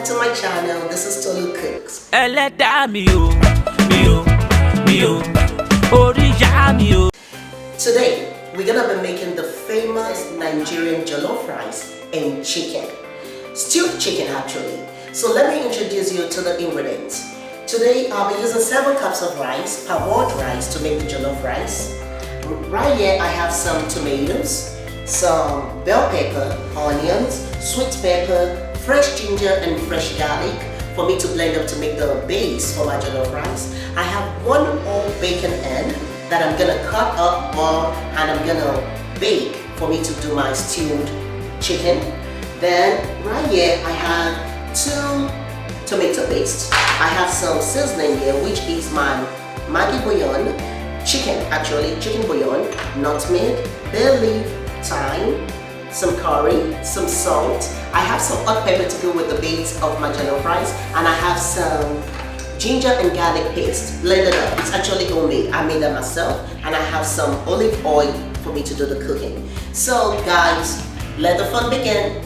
to my channel. This is Tolu Cooks. Today, we're gonna be making the famous Nigerian jollof rice and chicken. Stewed chicken actually. So let me introduce you to the ingredients. Today, I'll be using 7 cups of rice, parboiled rice to make the jollof rice. Right here, I have some tomatoes, some bell pepper, onions, sweet pepper, fresh ginger and fresh garlic for me to blend up to make the base for my jollof rice. I have 1 whole bacon egg that I'm gonna cut up and I'm gonna bake for me to do my stewed chicken. Then right here I have 2 tomato paste. I have some seasoning here, which is my Maggi bouillon, chicken bouillon, nutmeg, bay leaf, thyme, some curry, some salt. I have some hot pepper to go with the base of my jollof rice, and I have some ginger and garlic paste blended up. It's actually homemade. I made that myself, and I have some olive oil for me to do the cooking. So guys, let the fun begin.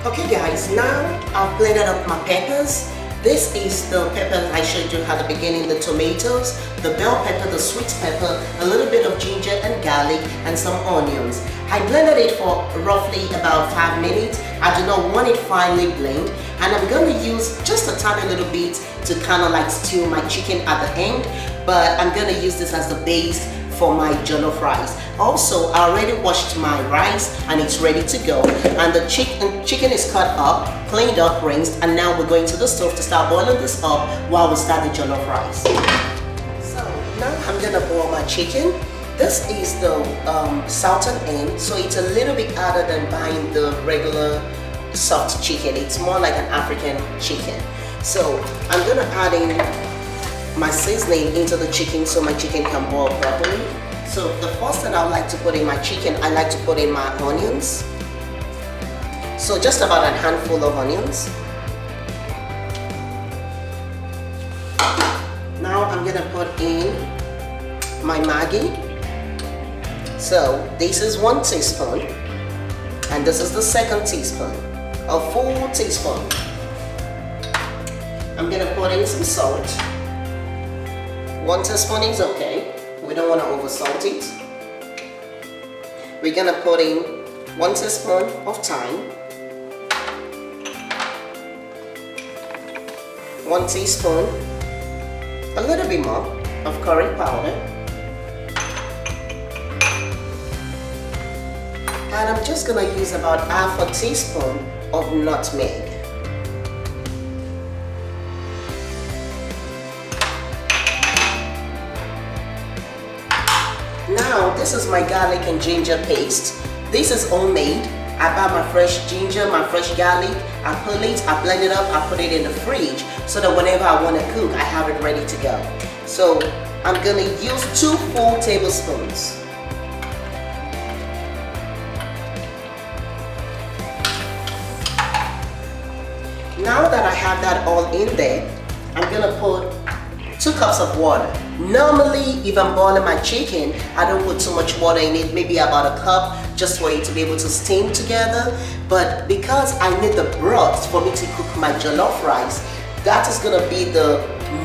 Okay guys, now I've blended up my peppers. This is the pepper I showed you at the beginning, the tomatoes, the bell pepper, the sweet pepper, a little bit of ginger and garlic, and some onions. I blended it for roughly about 5 minutes. I do not want it finely blend, and I'm going to use just a tiny little bit to kind of like stew my chicken at the end, but I'm going to use this as the base for my jollof rice. Also, I already washed my rice and it's ready to go, and the chicken is cut up, cleaned up, rinsed, and now we're going to the stove to start boiling this up while we start the jollof rice. So now I'm gonna boil my chicken. This is the southern end, so it's a little bit harder than buying the regular soft chicken. It's more like an African chicken. So I'm gonna add in my seasoning into the chicken so my chicken can boil properly. So the first thing I would like to put in my chicken, I like to put in my onions. So just about a handful of onions. Now I'm gonna put in my Maggi. So this is 1 teaspoon, and this is the 2nd teaspoon, a full teaspoon. I'm gonna put in some salt. 1 teaspoon is okay. We don't want to over salt it. We're gonna put in 1 teaspoon of thyme, 1 teaspoon, a little bit more of curry powder, and I'm just gonna use about half a teaspoon of nutmeg. Now, this is my garlic and ginger paste. This is homemade. I buy my fresh ginger, my fresh garlic, I pull it, I blend it up, I put it in the fridge so that whenever I want to cook, I have it ready to go. So, I'm going to use 2 full tablespoons. Now that I have that all in there, I'm going to put 2 cups of water. Normally, if I'm boiling my chicken, I don't put too much water in it, maybe about a cup, just for it to be able to steam together. But because I need the broth for me to cook my jollof rice, that is gonna be the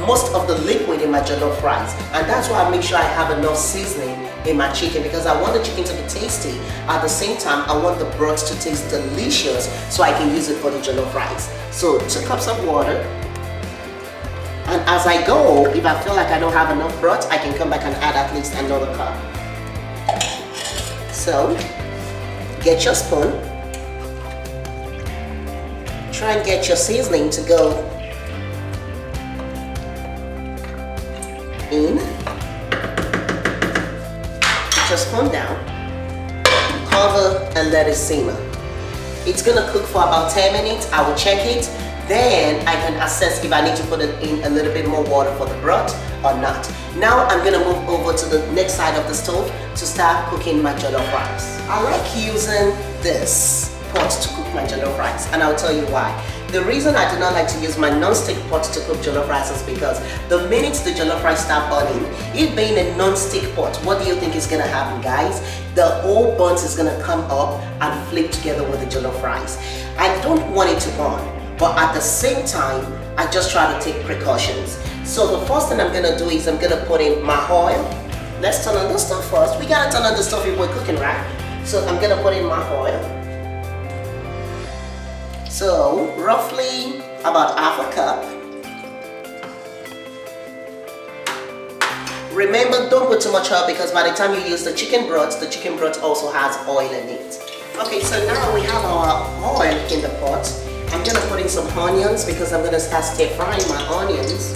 most of the liquid in my jollof rice. And that's why I make sure I have enough seasoning in my chicken, because I want the chicken to be tasty. At the same time, I want the broth to taste delicious so I can use it for the jollof rice. So 2 cups of water. And as I go, if I feel like I don't have enough broth, I can come back and add at least another cup. So, get your spoon. Try and get your seasoning to go in. Put your spoon down. Cover and let it simmer. It's gonna cook for about 10 minutes. I will check it. Then I can assess if I need to put in a little bit more water for the broth or not. Now I'm gonna move over to the next side of the stove to start cooking my jollof rice. I like using this pot to cook my jollof rice, and I'll tell you why. The reason I do not like to use my non-stick pot to cook jollof rice is because the minute the jollof rice start burning, it being a non-stick pot, what do you think is gonna happen, guys? The whole buns is gonna come up and flip together with the jollof rice. I don't want it to burn, but at the same time, I just try to take precautions. So the first thing I'm gonna do is I'm gonna put in my oil. Let's turn on the stove first. We gotta turn on the stove if we're cooking, right? So I'm gonna put in my oil. So roughly about half a cup. Remember, don't put too much oil because by the time you use the chicken broth also has oil in it. Okay, so now we have our oil in the pot. I'm gonna put in some onions because I'm gonna start stir frying my onions.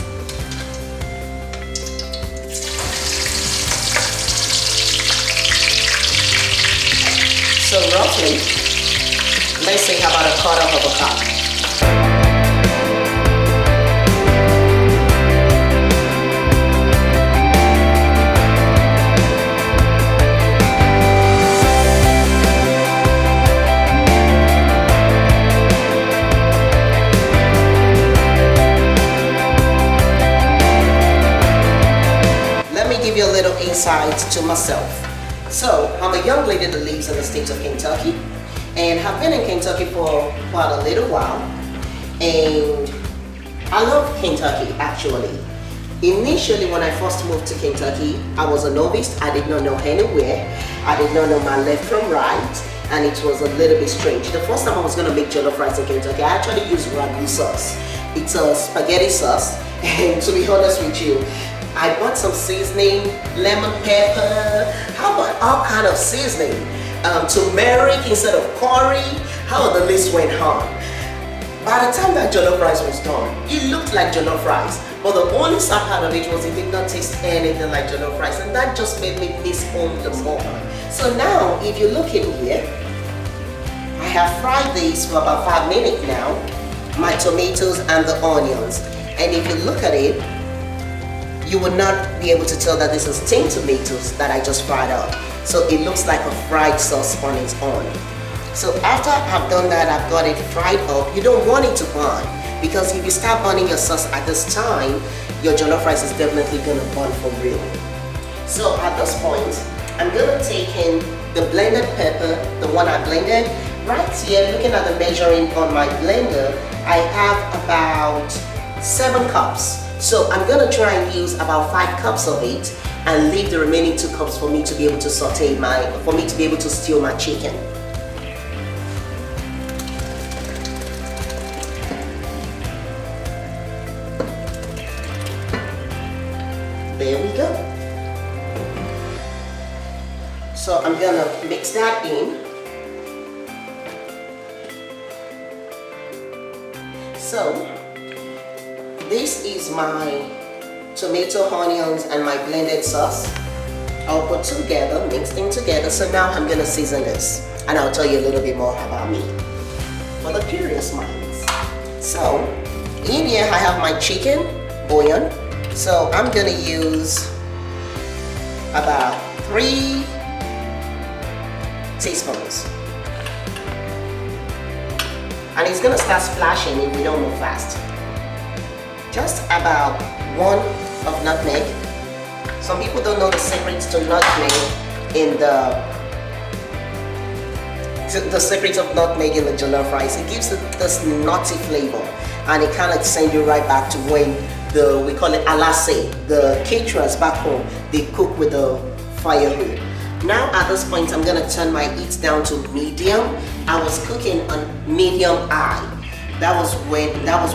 So roughly, let's say about a quarter of a cup. Let me give you a little insight to myself. So, I'm a young lady that lives in the state of Kentucky, and have been in Kentucky for quite a little while, and I love Kentucky actually. Initially, when I first moved to Kentucky, I was a novice. I did not know anywhere. I did not know my left from right, and it was a little bit strange. The first time I was going to make jollof rice in Kentucky, I actually used ragu sauce. It's a spaghetti sauce, and to be honest with you, I bought some seasoning, lemon pepper, how about all kind of seasoning, turmeric instead of curry, how the list went on. By the time that jollof rice was done, it looked like jollof rice, but the only sad part of it was it did not taste anything like jollof rice, and that just made me miss home the more. So now, if you look in here, I have fried these for about 5 minutes now, my tomatoes and the onions, and if you look at it, you would not be able to tell that this is steamed tomatoes that I just fried up. So it looks like a fried sauce on its own. So after I've done that, I've got it fried up. You don't want it to burn, because if you start burning your sauce at this time, your jollof rice is definitely gonna burn for real. So at this point, I'm gonna take in the blended pepper, the one I blended. Right here, looking at the measuring on my blender, I have about 7 cups. So I'm gonna try and use about 5 cups of it and leave the remaining 2 cups for me to be able to stew my chicken. There we go. So I'm gonna mix that in. So this is my tomato, onions, and my blended sauce. I'll put together, mix them together. So now I'm gonna season this, and I'll tell you a little bit more about me for the curious minds. So in here I have my chicken bouillon. So I'm gonna use about 3 teaspoons. And it's gonna start splashing if we don't move fast. Just about 1 of nutmeg. Some people don't know the secrets to nutmeg in the secret of nutmeg in the jollof rice. It gives it this nutty flavor, and it kind of sends you right back to when we call it alase, the caterers back home, they cook with the firewood. Now at this point, I'm gonna turn my heat down to medium. I was cooking on medium high. That was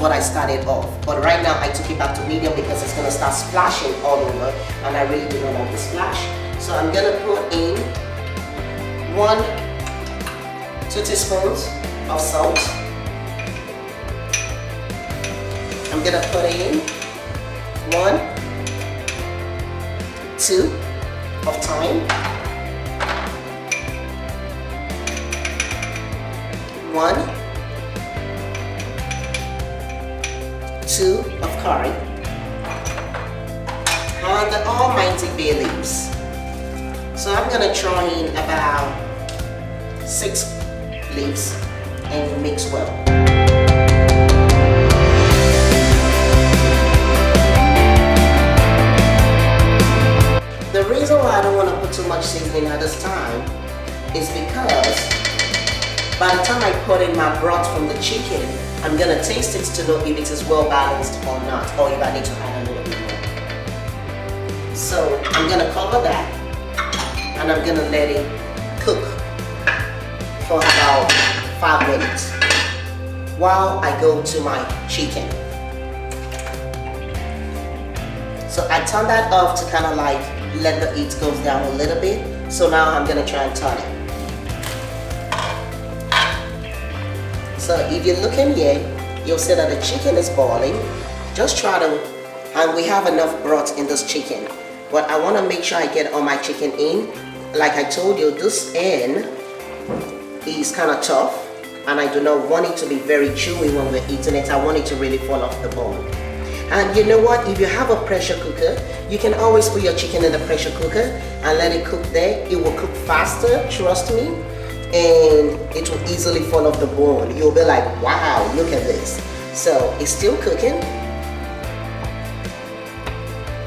what I started off. But right now I took it back to medium because it's gonna start splashing all over, and I really do not want the splash. So I'm gonna put in 2 teaspoons of salt. I'm gonna put in 2 of thyme, 2 of curry, and the almighty bay leaves. So I'm gonna throw in about 6 leaves and mix well. put too much seasoning at this time is because by the time I put in my broth from the chicken, I'm gonna taste it to know if it is well balanced or not, or if I need to add a little bit more. So I'm gonna cover that and I'm gonna let it cook for about 5 minutes while I go to my chicken. So I turn that off to kind of like let the heat go down a little bit. So now I'm gonna try and turn it. So if you're looking here, you'll see that the chicken is boiling. Just try to, and we have enough broth in this chicken. But I want to make sure I get all my chicken in. Like I told you, this end is kind of tough, and I do not want it to be very chewy when we're eating it. I want it to really fall off the bone. And you know what? If you have a pressure cooker, you can always put your chicken in the pressure cooker and let it cook there. It will cook faster, trust me, and it will easily fall off the bone. You'll be like, wow, look at this. So it's still cooking.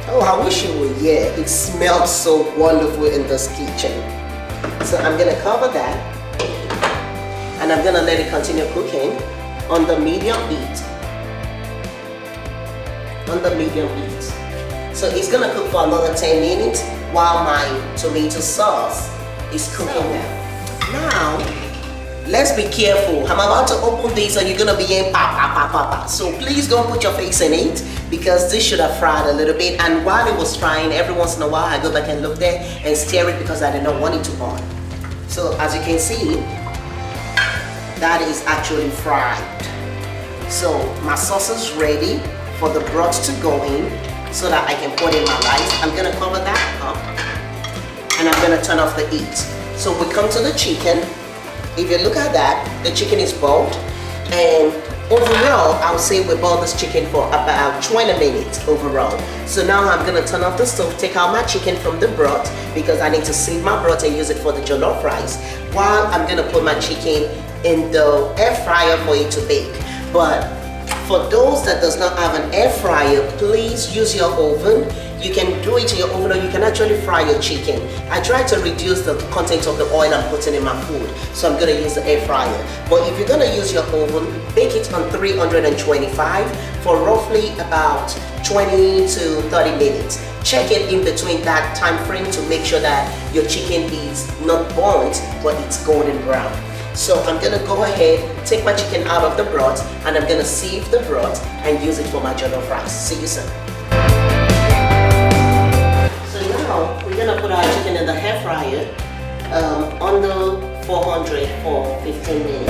Oh, I wish you were here. It smells so wonderful in this kitchen. So I'm gonna cover that and I'm gonna let it continue cooking on the medium heat. On the medium heat. So it's gonna cook for another 10 minutes while my tomato sauce is cooking now. Let's be careful. I'm about to open this and you're gonna be in pa. So please don't put your face in it because this should have fried a little bit. And while it was frying, every once in a while I go back and look there and stir it because I did not want it to burn. So as you can see, that is actually fried. So my sauce is ready for the broth to go in so that I can put in my rice. I'm gonna cover that up and I'm gonna turn off the heat. So we come to the chicken. If you look at that, the chicken is boiled, and overall I would say we boiled this chicken for about 20 minutes overall. So now I'm gonna turn off the stove, take out my chicken from the broth because I need to save my broth and use it for the jollof rice, while I'm gonna put my chicken in the air fryer for it to bake. But for those that does not have an air fryer, please use your oven. You can do it in your oven or you can actually fry your chicken. I try to reduce the content of the oil I'm putting in my food, so I'm going to use the air fryer. But if you're going to use your oven, bake it on 325 for roughly about 20 to 30 minutes. Check it in between that time frame to make sure that your chicken is not burnt, but it's golden brown. So I'm going to go ahead, take my chicken out of the broth, and I'm going to sieve the broth and use it for my jollof rice. See you soon. So now we're going to put our chicken in the air fryer under 400 for 15 minutes.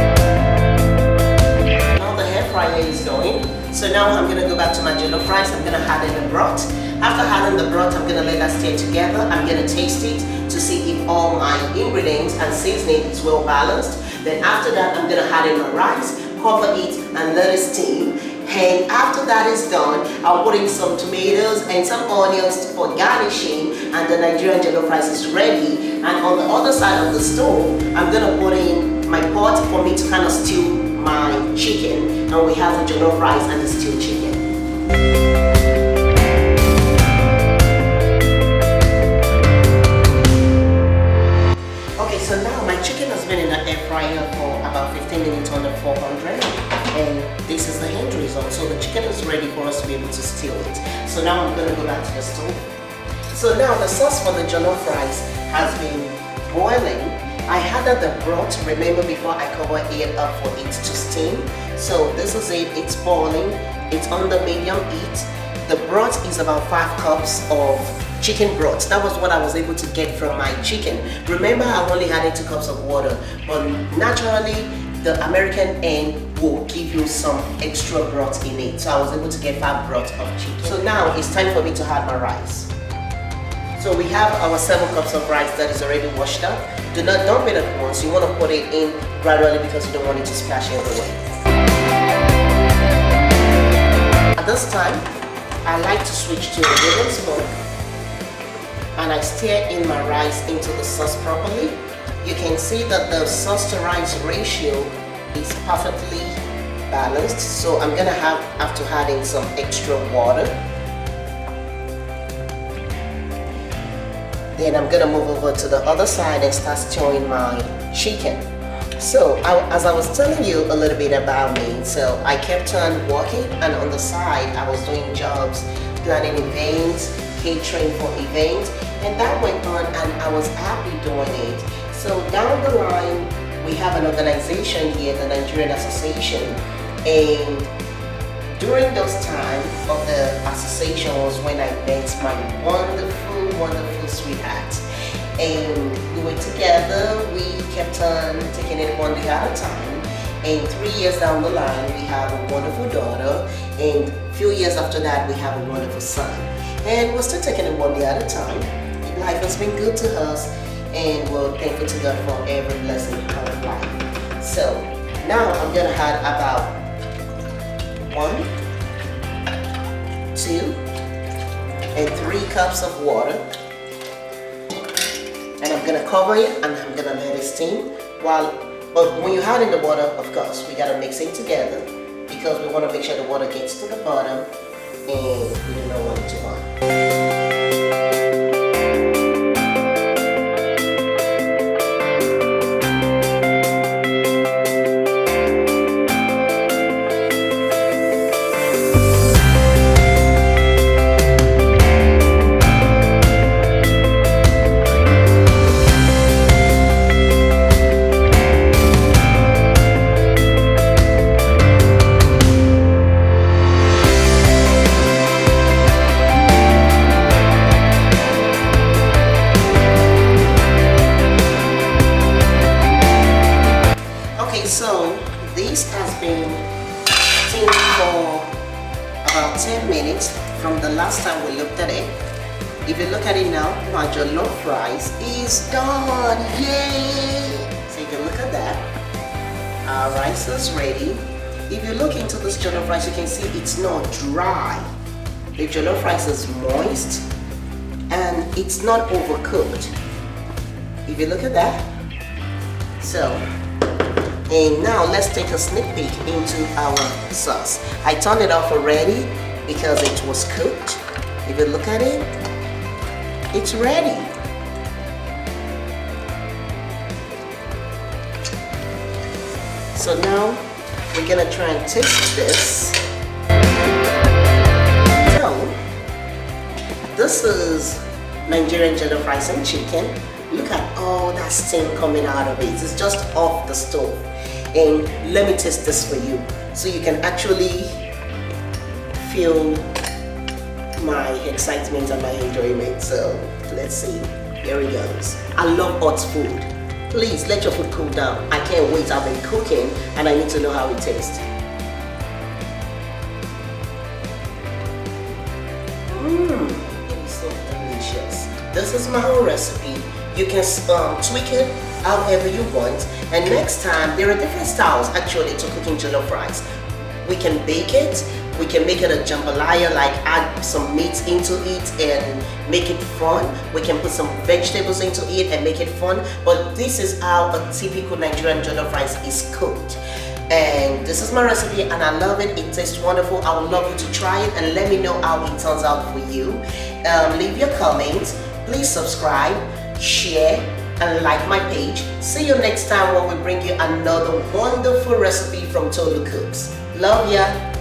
Now the air fryer is going. So now I'm going to go back to my jollof rice. I'm going to add in the broth. After adding the broth, I'm going to let that stir together. I'm going to taste it to see if all my ingredients and seasoning is well balanced. Then after that, I'm going to add in my rice, cover it, and let it steam. And after that is done, I'll put in some tomatoes and some onions for garnishing, and the Nigerian jollof rice is ready. And on the other side of the stove, I'm going to put in my pot for me to kind of stew my chicken. And we have the jollof rice and the stewed chicken. So now my chicken has been in the air fryer for about 15 minutes under 400, and this is the end result. So the chicken is ready for us to be able to stew it. So now I'm going to go back to the stove. So now the sauce for the jollof rice has been boiling. I added the broth, remember, before I covered it up for it to steam. So this is it, it's boiling, it's on the medium heat. The broth is about 5 cups of chicken broth. That was what I was able to get from my chicken. Remember, I only added 2 cups of water, but naturally the American end will give you some extra broth in it. So I was able to get 5 broth of chicken. So now it's time for me to add my rice. So we have our 7 cups of rice that is already washed up. Do not dump it at once. You want to put it in gradually because you don't want it to splash everywhere. At this time, I like to switch to a wooden spoon, and I stir in my rice into the sauce properly. You can see that the sauce to rice ratio is perfectly balanced, so I'm gonna have to add in some extra water. Then I'm gonna move over to the other side and start stirring my chicken. So as I was telling you a little bit about me, so I kept on working, and on the side I was doing jobs, planning events, catering for events, and that went on and I was happy doing it. So down the line we have an organization here, the Nigerian Association, and during those time of the association was when I met my wonderful sweetheart. And we were together, we kept on taking it one day at a time, and 3 years down the line we have a wonderful daughter, and a few years after that we have a wonderful son, and we're still taking it one day at a time. Life has been good to us, and we're thankful to God for every blessing in our life. So now I'm gonna add about 1, 2, and 3 cups of water. And I'm gonna cover it and I'm gonna let it steam. But when you add in the water, of course, we gotta mix it together because we wanna make sure the water gets to the bottom and we don't know when to on. So this has been steamed for about 10 minutes from the last time we looked at it. If you look at it now, my jollof rice is done. Yay! So you can look at that. Our rice is ready. If you look into this jollof rice, you can see it's not dry. The jollof rice is moist and it's not overcooked. If you look at that. And now let's take a sneak peek into our sauce. I turned it off already because it was cooked. If you look at it, it's ready. So now we're gonna try and taste this. So this is Nigerian jollof rice and chicken. Look at all that steam coming out of it. It's just off the stove. And let me taste this for you so you can actually feel my excitement and my enjoyment. So let's see. Here it goes. I love hot food. Please let your food cool down. I can't wait. I've been cooking and I need to know how it tastes. It is so delicious. This is my own recipe. You can tweak it however you want, and next time there are different styles actually to cooking jollof rice. We can bake it, we can make it a jambalaya, like add some meat into it and make it fun. We can put some vegetables into it and make it fun, but this is how a typical Nigerian jollof rice is cooked. And this is my recipe and I love it. It tastes wonderful. I would love you to try it and let me know how it turns out for you. Leave your comments, please subscribe, share, and like my page. See you next time when we bring you another wonderful recipe from Tolu Cooks. Love ya.